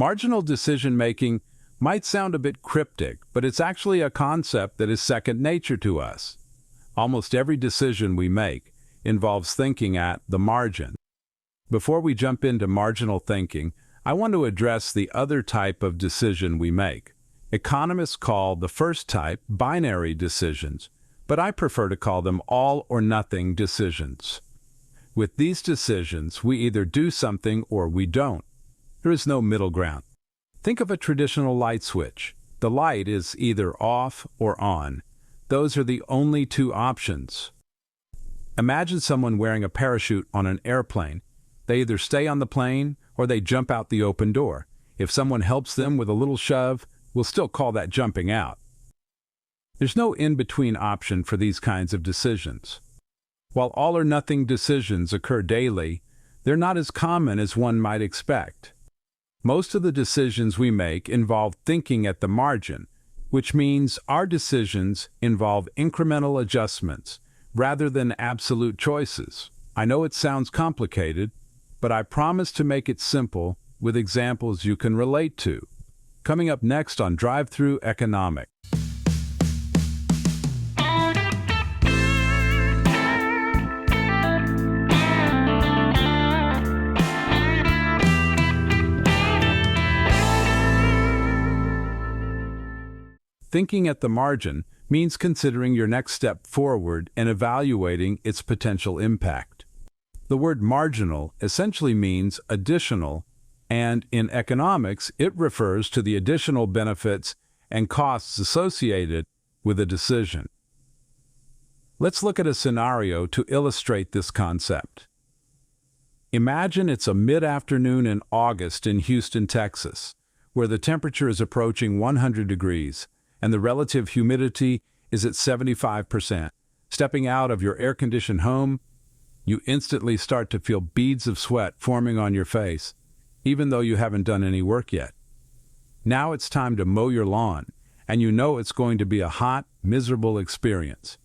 Marginal decision-making might sound a bit cryptic, but it's actually a concept that is second nature to us. Almost every decision we make involves thinking at the margin. Before we jump into marginal thinking, I want to address the other type of decision we make. Economists call the first type binary decisions, but I prefer to call them all or nothing decisions. With these decisions, we either do something or we don't. There is no middle ground. Think of a traditional light switch. The light is either off or on. Those are the only two options. Imagine someone wearing a parachute on an airplane. They either stay on the plane or they jump out the open door. If someone helps them with a little shove, we'll still call that jumping out. There's no in-between option for these kinds of decisions. While all or nothing decisions occur daily, they're not as common as one might expect. Most of the decisions we make involve thinking at the margin, which means our decisions involve incremental adjustments rather than absolute choices. I know it sounds complicated, but I promise to make it simple with examples you can relate to. Coming up next on Drive-Thru Economics. Thinking at the margin means considering your next step forward and evaluating its potential impact. The word marginal essentially means additional, and in economics, it refers to the additional benefits and costs associated with a decision. Let's look at a scenario to illustrate this concept. Imagine it's a mid-afternoon in August in Houston, Texas, where the temperature is approaching 100 degrees and the relative humidity is at 75%. Stepping out of your air-conditioned home, you instantly start to feel beads of sweat forming on your face, even though you haven't done any work yet. Now it's time to mow your lawn, and you know it's going to be a hot, miserable experience.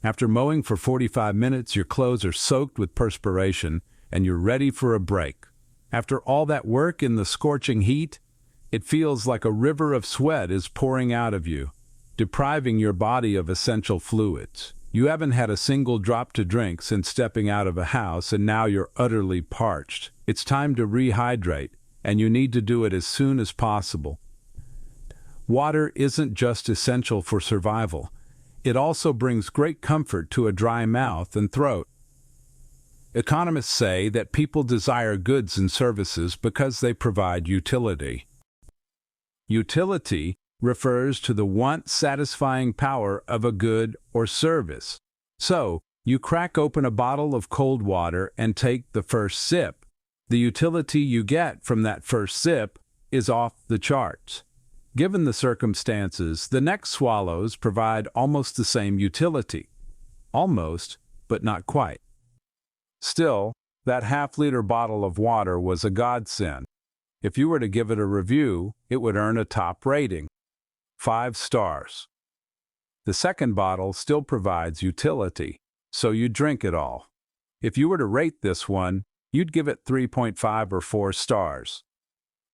After mowing for 45 minutes, your clothes are soaked with perspiration, and you're ready for a break. After all that work in the scorching heat, it feels like a river of sweat is pouring out of you, depriving your body of essential fluids. You haven't had a single drop to drink since stepping out of a house, and now you're utterly parched. It's time to rehydrate, and you need to do it as soon as possible. Water isn't just essential for survival. It also brings great comfort to a dry mouth and throat. Economists say that people desire goods and services because they provide utility. Utility refers to the want-satisfying power of a good or service. So, you crack open a bottle of cold water and take the first sip. The utility you get from that first sip is off the charts. Given the circumstances, the next swallows provide almost the same utility. Almost, but not quite. Still, that half-liter bottle of water was a godsend. If you were to give it a review, it would earn a top rating. 5 stars. The second bottle still provides utility, so you drink it all. If you were to rate this one, you'd give it 3.5 or 4 stars.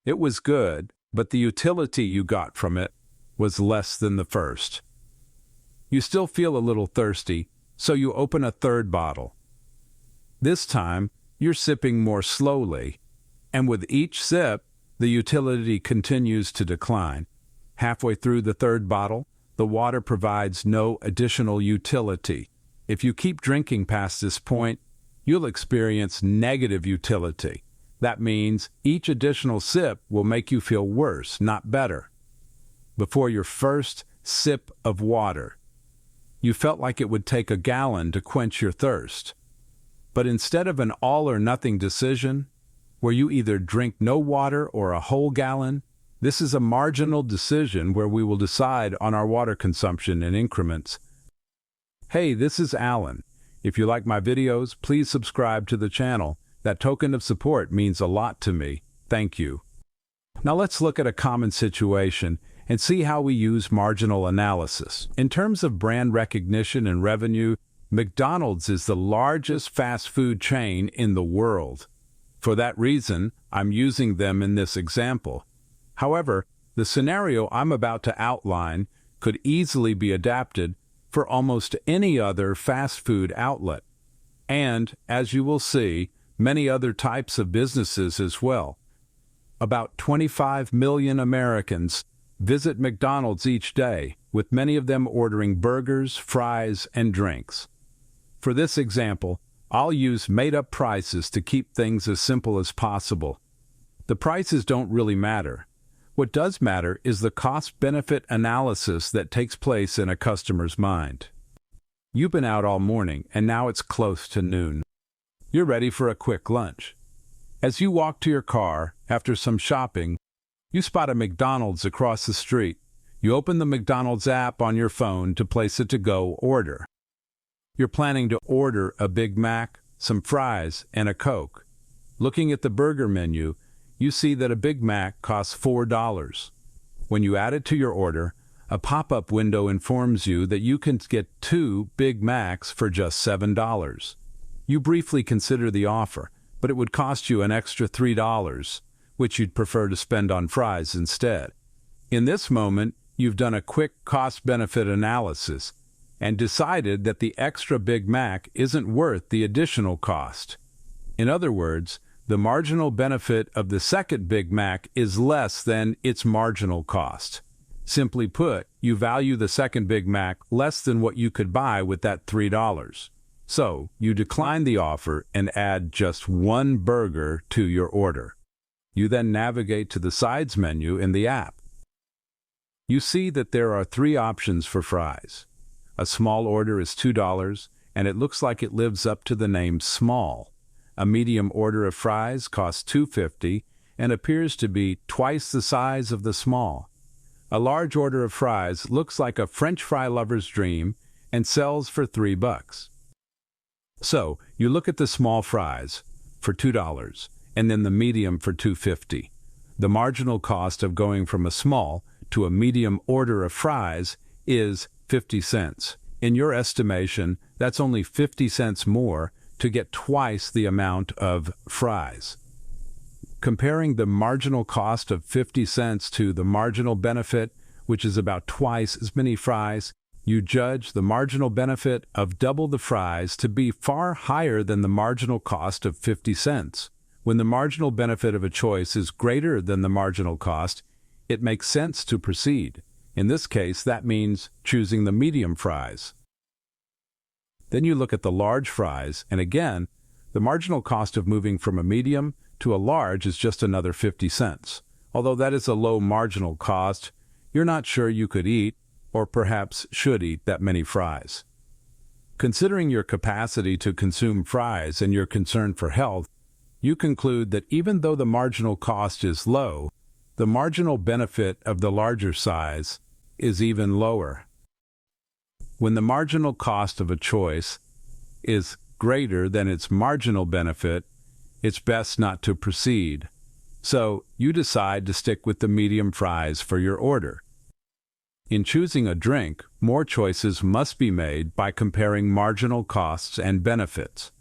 It was good, but the utility you got from it was less than the first. You still feel a little thirsty, so you open a third bottle. This time, you're sipping more slowly, and with each sip, the utility continues to decline. Halfway through the third bottle, the water provides no additional utility. If you keep drinking past this point, you'll experience negative utility. That means each additional sip will make you feel worse, not better. Before your first sip of water, you felt like it would take a gallon to quench your thirst. But instead of an all-or-nothing decision, where you either drink no water or a whole gallon, this is a marginal decision where we will decide on our water consumption in increments. Hey, this is Alan. If you like my videos, please subscribe to the channel. That token of support means a lot to me. Thank you. Now let's look at a common situation and see how we use marginal analysis. In terms of brand recognition and revenue, McDonald's is the largest fast food chain in the world. For that reason, I'm using them in this example. However, the scenario I'm about to outline could easily be adapted for almost any other fast food outlet. And, as you will see, many other types of businesses as well. About 25 million Americans visit McDonald's each day, with many of them ordering burgers, fries, and drinks. For this example, I'll use made-up prices to keep things as simple as possible. The prices don't really matter. What does matter is the cost-benefit analysis that takes place in a customer's mind. You've been out all morning, and now it's close to noon. You're ready for a quick lunch. As you walk to your car, after some shopping, you spot a McDonald's across the street. You open the McDonald's app on your phone to place a to-go order. You're planning to order a Big Mac, some fries, and a Coke. Looking at the burger menu, you see that a Big Mac costs $4. When you add it to your order, a pop-up window informs you that you can get 2 Big Macs for just $7. You briefly consider the offer, but it would cost you an extra $3, which you'd prefer to spend on fries instead. In this moment, you've done a quick cost-benefit analysis and decided that the extra Big Mac isn't worth the additional cost. In other words, the marginal benefit of the second Big Mac is less than its marginal cost. Simply put, you value the second Big Mac less than what you could buy with that $3. So, you decline the offer and add just 1 burger to your order. You then navigate to the sides menu in the app. You see that there are 3 options for fries. A small order is $2, and it looks like it lives up to the name small. A medium order of fries costs $2.50 and appears to be twice the size of the small. A large order of fries looks like a French fry lover's dream and sells for $3. So, you look at the small fries for $2 and then the medium for $2.50. The marginal cost of going from a small to a medium order of fries is 50 cents. In your estimation, that's only 50 cents more to get twice the amount of fries. Comparing the marginal cost of 50 cents to the marginal benefit, which is about twice as many fries, you judge the marginal benefit of double the fries to be far higher than the marginal cost of 50 cents. When the marginal benefit of a choice is greater than the marginal cost, it makes sense to proceed. In this case, that means choosing the medium fries. Then you look at the large fries, and again, the marginal cost of moving from a medium to a large is just another 50 cents. Although that is a low marginal cost, you're not sure you could eat, or perhaps should eat, that many fries. Considering your capacity to consume fries and your concern for health, you conclude that even though the marginal cost is low, the marginal benefit of the larger size is even lower. When the marginal cost of a choice is greater than its marginal benefit, it's best not to proceed. So, you decide to stick with the medium fries for your order. In choosing a drink, more choices must be made by comparing marginal costs and benefits.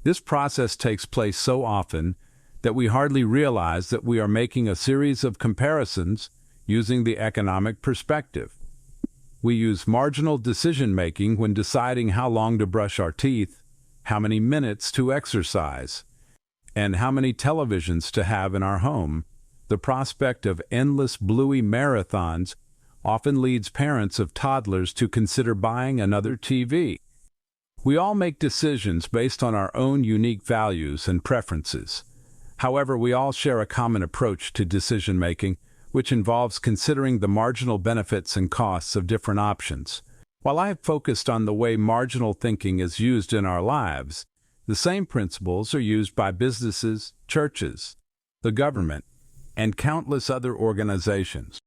This process takes place so often that we hardly realize that we are making a series of comparisons using the economic perspective. We use marginal decision-making when deciding how long to brush our teeth, how many minutes to exercise, and how many televisions to have in our home. The prospect of endless bluey marathons often leads parents of toddlers to consider buying another TV. We all make decisions based on our own unique values and preferences. However, we all share a common approach to decision-making, which involves considering the marginal benefits and costs of different options. While I have focused on the way marginal thinking is used in our lives, the same principles are used by businesses, churches, the government, and countless other organizations.